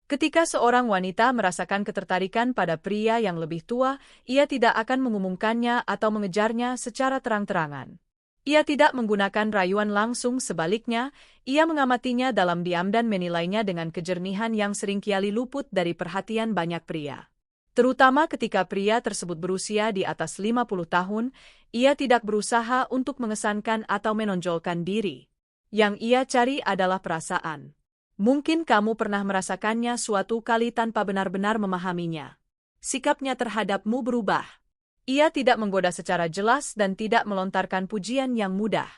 Ketika seorang wanita merasakan ketertarikan pada pria yang lebih tua, ia tidak akan mengumumkannya atau mengejarnya secara terang-terangan. Ia tidak menggunakan rayuan langsung, sebaliknya, ia mengamatinya dalam diam dan menilainya dengan kejernihan yang seringkali luput dari perhatian banyak pria. Terutama ketika pria tersebut berusia di atas 50 tahun, ia tidak berusaha untuk mengesankan atau menonjolkan diri. Yang ia cari adalah perasaan. Mungkin kamu pernah merasakannya suatu kali tanpa benar-benar memahaminya. Sikapnya terhadapmu berubah. Ia tidak menggoda secara jelas dan tidak melontarkan pujian yang mudah.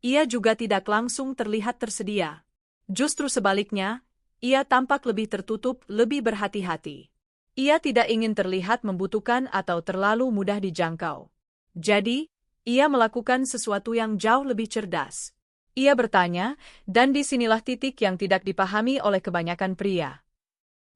Ia juga tidak langsung terlihat tersedia. Justru sebaliknya, ia tampak lebih tertutup, lebih berhati-hati. Ia tidak ingin terlihat membutuhkan atau terlalu mudah dijangkau. Jadi, ia melakukan sesuatu yang jauh lebih cerdas. Ia bertanya, dan disinilah titik yang tidak dipahami oleh kebanyakan pria.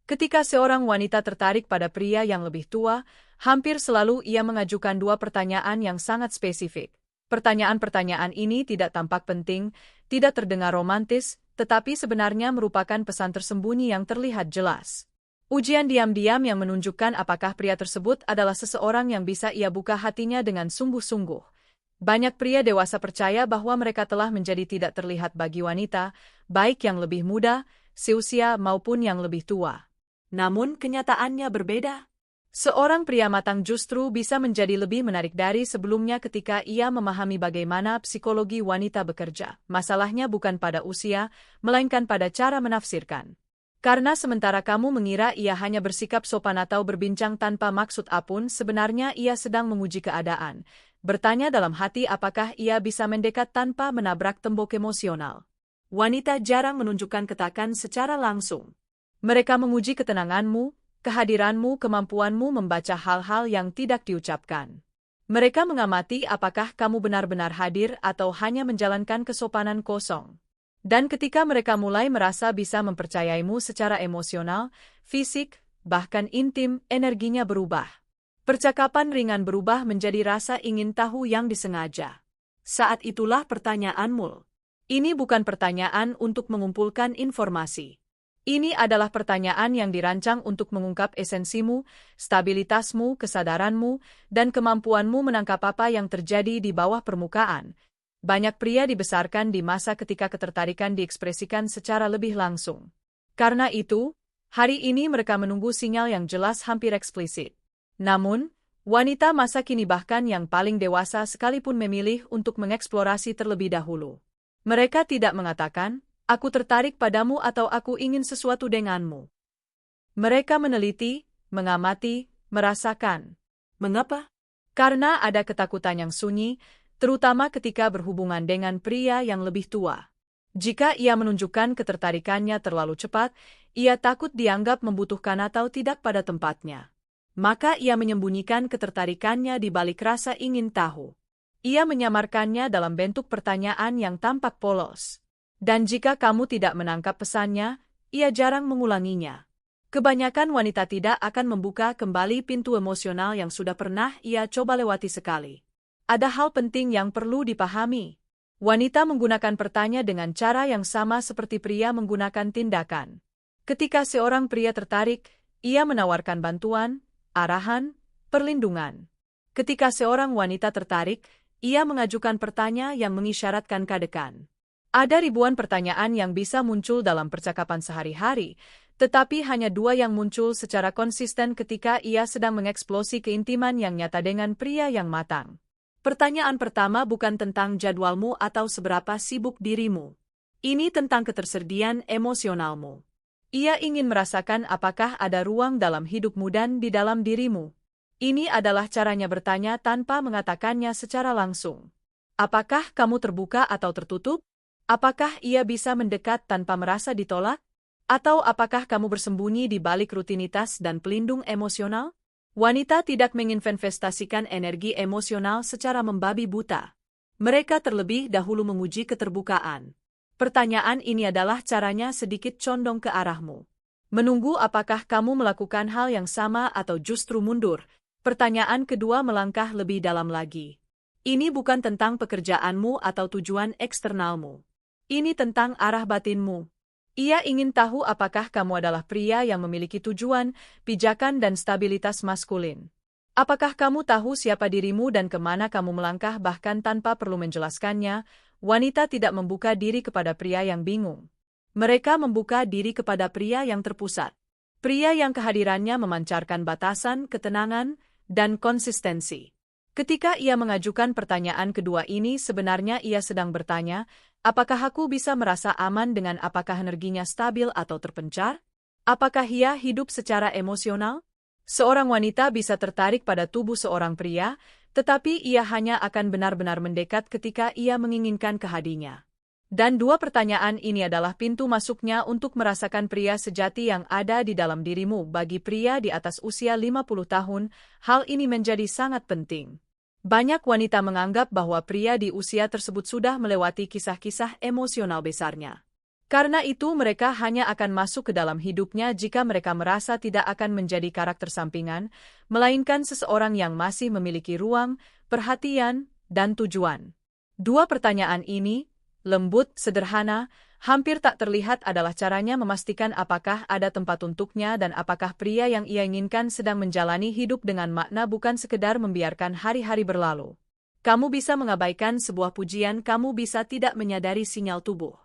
Ketika seorang wanita tertarik pada pria yang lebih tua, hampir selalu ia mengajukan dua pertanyaan yang sangat spesifik. Pertanyaan-pertanyaan ini tidak tampak penting, tidak terdengar romantis, tetapi sebenarnya merupakan pesan tersembunyi yang terlihat jelas. Ujian diam-diam yang menunjukkan apakah pria tersebut adalah seseorang yang bisa ia buka hatinya dengan sungguh-sungguh. Banyak pria dewasa percaya bahwa mereka telah menjadi tidak terlihat bagi wanita, baik yang lebih muda, seusia maupun yang lebih tua. Namun kenyataannya berbeda. Seorang pria matang justru bisa menjadi lebih menarik dari sebelumnya ketika ia memahami bagaimana psikologi wanita bekerja. Masalahnya bukan pada usia, melainkan pada cara menafsirkan. Karena sementara kamu mengira ia hanya bersikap sopan atau berbincang tanpa maksud apapun, sebenarnya ia sedang menguji keadaan. Bertanya dalam hati apakah ia bisa mendekat tanpa menabrak tembok emosional. Wanita jarang menunjukkan ketakan secara langsung. Mereka menguji ketenanganmu, kehadiranmu, kemampuanmu membaca hal-hal yang tidak diucapkan. Mereka mengamati apakah kamu benar-benar hadir atau hanya menjalankan kesopanan kosong. Dan ketika mereka mulai merasa bisa mempercayaimu secara emosional, fisik, bahkan intim, energinya berubah. Percakapan ringan berubah menjadi rasa ingin tahu yang disengaja. Saat itulah pertanyaanmu. Ini bukan pertanyaan untuk mengumpulkan informasi. Ini adalah pertanyaan yang dirancang untuk mengungkap esensimu, stabilitasmu, kesadaranmu, dan kemampuanmu menangkap apa yang terjadi di bawah permukaan. Banyak pria dibesarkan di masa ketika ketertarikan diekspresikan secara lebih langsung. Karena itu, hari ini mereka menunggu sinyal yang jelas hampir eksplisit. Namun, wanita masa kini bahkan yang paling dewasa sekalipun memilih untuk mengeksplorasi terlebih dahulu. Mereka tidak mengatakan, "Aku tertarik padamu" atau "Aku ingin sesuatu denganmu." Mereka meneliti, mengamati, merasakan. Mengapa? Karena ada ketakutan yang sunyi, terutama ketika berhubungan dengan pria yang lebih tua. Jika ia menunjukkan ketertarikannya terlalu cepat, ia takut dianggap membutuhkan atau tidak pada tempatnya. Maka ia menyembunyikan ketertarikannya di balik rasa ingin tahu. Ia menyamarkannya dalam bentuk pertanyaan yang tampak polos. Dan jika kamu tidak menangkap pesannya, ia jarang mengulanginya. Kebanyakan wanita tidak akan membuka kembali pintu emosional yang sudah pernah ia coba lewati sekali. Ada hal penting yang perlu dipahami. Wanita menggunakan pertanyaan dengan cara yang sama seperti pria menggunakan tindakan. Ketika seorang pria tertarik, ia menawarkan bantuan, arahan, perlindungan. Ketika seorang wanita tertarik, ia mengajukan pertanyaan yang mengisyaratkan kedekan. Ada ribuan pertanyaan yang bisa muncul dalam percakapan sehari-hari, tetapi hanya dua yang muncul secara konsisten ketika ia sedang mengeksplosi keintiman yang nyata dengan pria yang matang. Pertanyaan pertama bukan tentang jadwalmu atau seberapa sibuk dirimu. Ini tentang ketersediaan emosionalmu. Ia ingin merasakan apakah ada ruang dalam hidupmu dan di dalam dirimu. Ini adalah caranya bertanya tanpa mengatakannya secara langsung. Apakah kamu terbuka atau tertutup? Apakah ia bisa mendekat tanpa merasa ditolak? Atau apakah kamu bersembunyi di balik rutinitas dan pelindung emosional? Wanita tidak menginvestasikan energi emosional secara membabi buta. Mereka terlebih dahulu menguji keterbukaan. Pertanyaan ini adalah caranya sedikit condong ke arahmu. Menunggu apakah kamu melakukan hal yang sama atau justru mundur. Pertanyaan kedua melangkah lebih dalam lagi. Ini bukan tentang pekerjaanmu atau tujuan eksternalmu. Ini tentang arah batinmu. Ia ingin tahu apakah kamu adalah pria yang memiliki tujuan, pijakan dan stabilitas maskulin. Apakah kamu tahu siapa dirimu dan kemana kamu melangkah bahkan tanpa perlu menjelaskannya? Wanita tidak membuka diri kepada pria yang bingung. Mereka membuka diri kepada pria yang terpusat. Pria yang kehadirannya memancarkan batasan, ketenangan, dan konsistensi. Ketika ia mengajukan pertanyaan kedua ini, sebenarnya ia sedang bertanya, apakah aku bisa merasa aman dengan apakah energinya stabil atau terpencar? Apakah ia hidup secara emosional? Seorang wanita bisa tertarik pada tubuh seorang pria, tetapi ia hanya akan benar-benar mendekat ketika ia menginginkan kehadirannya. Dan dua pertanyaan ini adalah pintu masuknya untuk merasakan pria sejati yang ada di dalam dirimu. Bagi pria di atas usia 50 tahun, hal ini menjadi sangat penting. Banyak wanita menganggap bahwa pria di usia tersebut sudah melewati kisah-kisah emosional besarnya. Karena itu mereka hanya akan masuk ke dalam hidupnya jika mereka merasa tidak akan menjadi karakter sampingan, melainkan seseorang yang masih memiliki ruang, perhatian, dan tujuan. Dua pertanyaan ini, lembut, sederhana, hampir tak terlihat adalah caranya memastikan apakah ada tempat untuknya dan apakah pria yang ia inginkan sedang menjalani hidup dengan makna bukan sekedar membiarkan hari-hari berlalu. Kamu bisa mengabaikan sebuah pujian, kamu bisa tidak menyadari sinyal tubuh.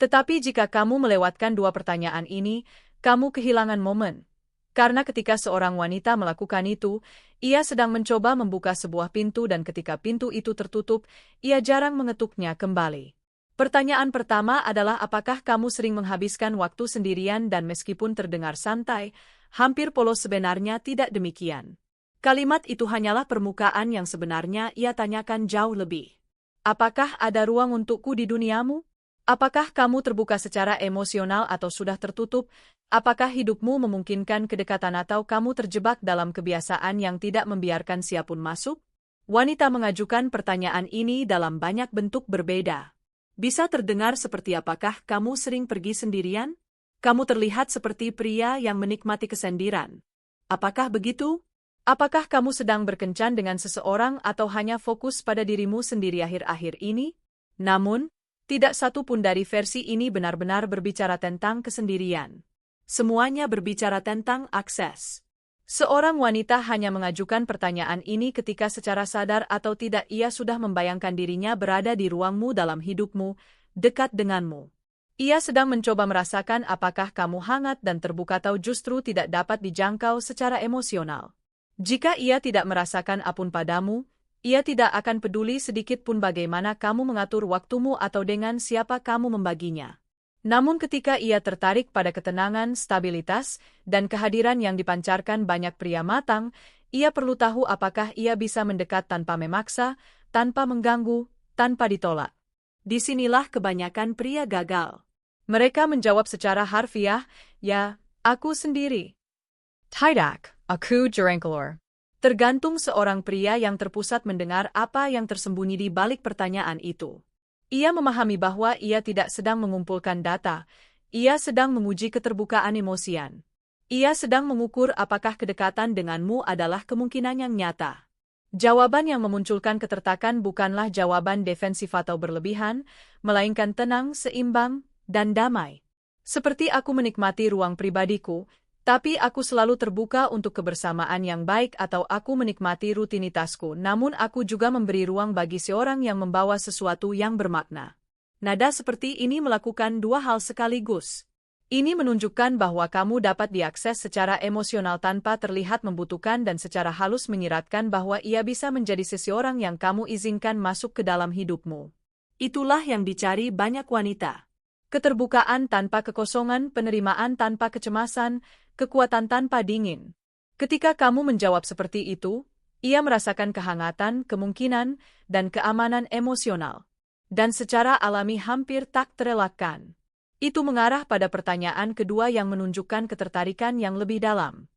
Tetapi jika kamu melewatkan dua pertanyaan ini, kamu kehilangan momen. Karena ketika seorang wanita melakukan itu, ia sedang mencoba membuka sebuah pintu dan ketika pintu itu tertutup, ia jarang mengetuknya kembali. Pertanyaan pertama adalah apakah kamu sering menghabiskan waktu sendirian dan meskipun terdengar santai, hampir polos sebenarnya tidak demikian. Kalimat itu hanyalah permukaan yang sebenarnya ia tanyakan jauh lebih. Apakah ada ruang untukku di duniamu? Apakah kamu terbuka secara emosional atau sudah tertutup? Apakah hidupmu memungkinkan kedekatan atau kamu terjebak dalam kebiasaan yang tidak membiarkan siapapun masuk? Wanita mengajukan pertanyaan ini dalam banyak bentuk berbeda. Bisa terdengar seperti apakah kamu sering pergi sendirian? Kamu terlihat seperti pria yang menikmati kesendirian. Apakah begitu? Apakah kamu sedang berkencan dengan seseorang atau hanya fokus pada dirimu sendiri akhir-akhir ini? Namun, tidak satu pun dari versi ini benar-benar berbicara tentang kesendirian. Semuanya berbicara tentang akses. Seorang wanita hanya mengajukan pertanyaan ini ketika secara sadar atau tidak ia sudah membayangkan dirinya berada di ruangmu dalam hidupmu, dekat denganmu. Ia sedang mencoba merasakan apakah kamu hangat dan terbuka atau justru tidak dapat dijangkau secara emosional. Jika ia tidak merasakan apapun padamu, ia tidak akan peduli sedikit pun bagaimana kamu mengatur waktumu atau dengan siapa kamu membaginya. Namun ketika ia tertarik pada ketenangan, stabilitas, dan kehadiran yang dipancarkan banyak pria matang, ia perlu tahu apakah ia bisa mendekat tanpa memaksa, tanpa mengganggu, tanpa ditolak. Disinilah kebanyakan pria gagal. Mereka menjawab secara harfiah, ya, aku sendiri. Tidak, aku jarang keluar. Tergantung seorang pria yang terpusat mendengar apa yang tersembunyi di balik pertanyaan itu. Ia memahami bahwa ia tidak sedang mengumpulkan data, ia sedang menguji keterbukaan emosian. Ia sedang mengukur apakah kedekatan denganmu adalah kemungkinan yang nyata. Jawaban yang memunculkan ketertakan bukanlah jawaban defensif atau berlebihan, melainkan tenang, seimbang, dan damai. Seperti aku menikmati ruang pribadiku, tapi aku selalu terbuka untuk kebersamaan yang baik atau aku menikmati rutinitasku, namun aku juga memberi ruang bagi seorang yang membawa sesuatu yang bermakna. Nada seperti ini melakukan dua hal sekaligus. Ini menunjukkan bahwa kamu dapat diakses secara emosional tanpa terlihat membutuhkan dan secara halus menyiratkan bahwa ia bisa menjadi seseorang yang kamu izinkan masuk ke dalam hidupmu. Itulah yang dicari banyak wanita. Keterbukaan tanpa kekosongan, penerimaan tanpa kecemasan, kekuatan tanpa dingin. Ketika kamu menjawab seperti itu, ia merasakan kehangatan, kemungkinan, dan keamanan emosional. Dan secara alami hampir tak terelakkan. Itu mengarah pada pertanyaan kedua yang menunjukkan ketertarikan yang lebih dalam.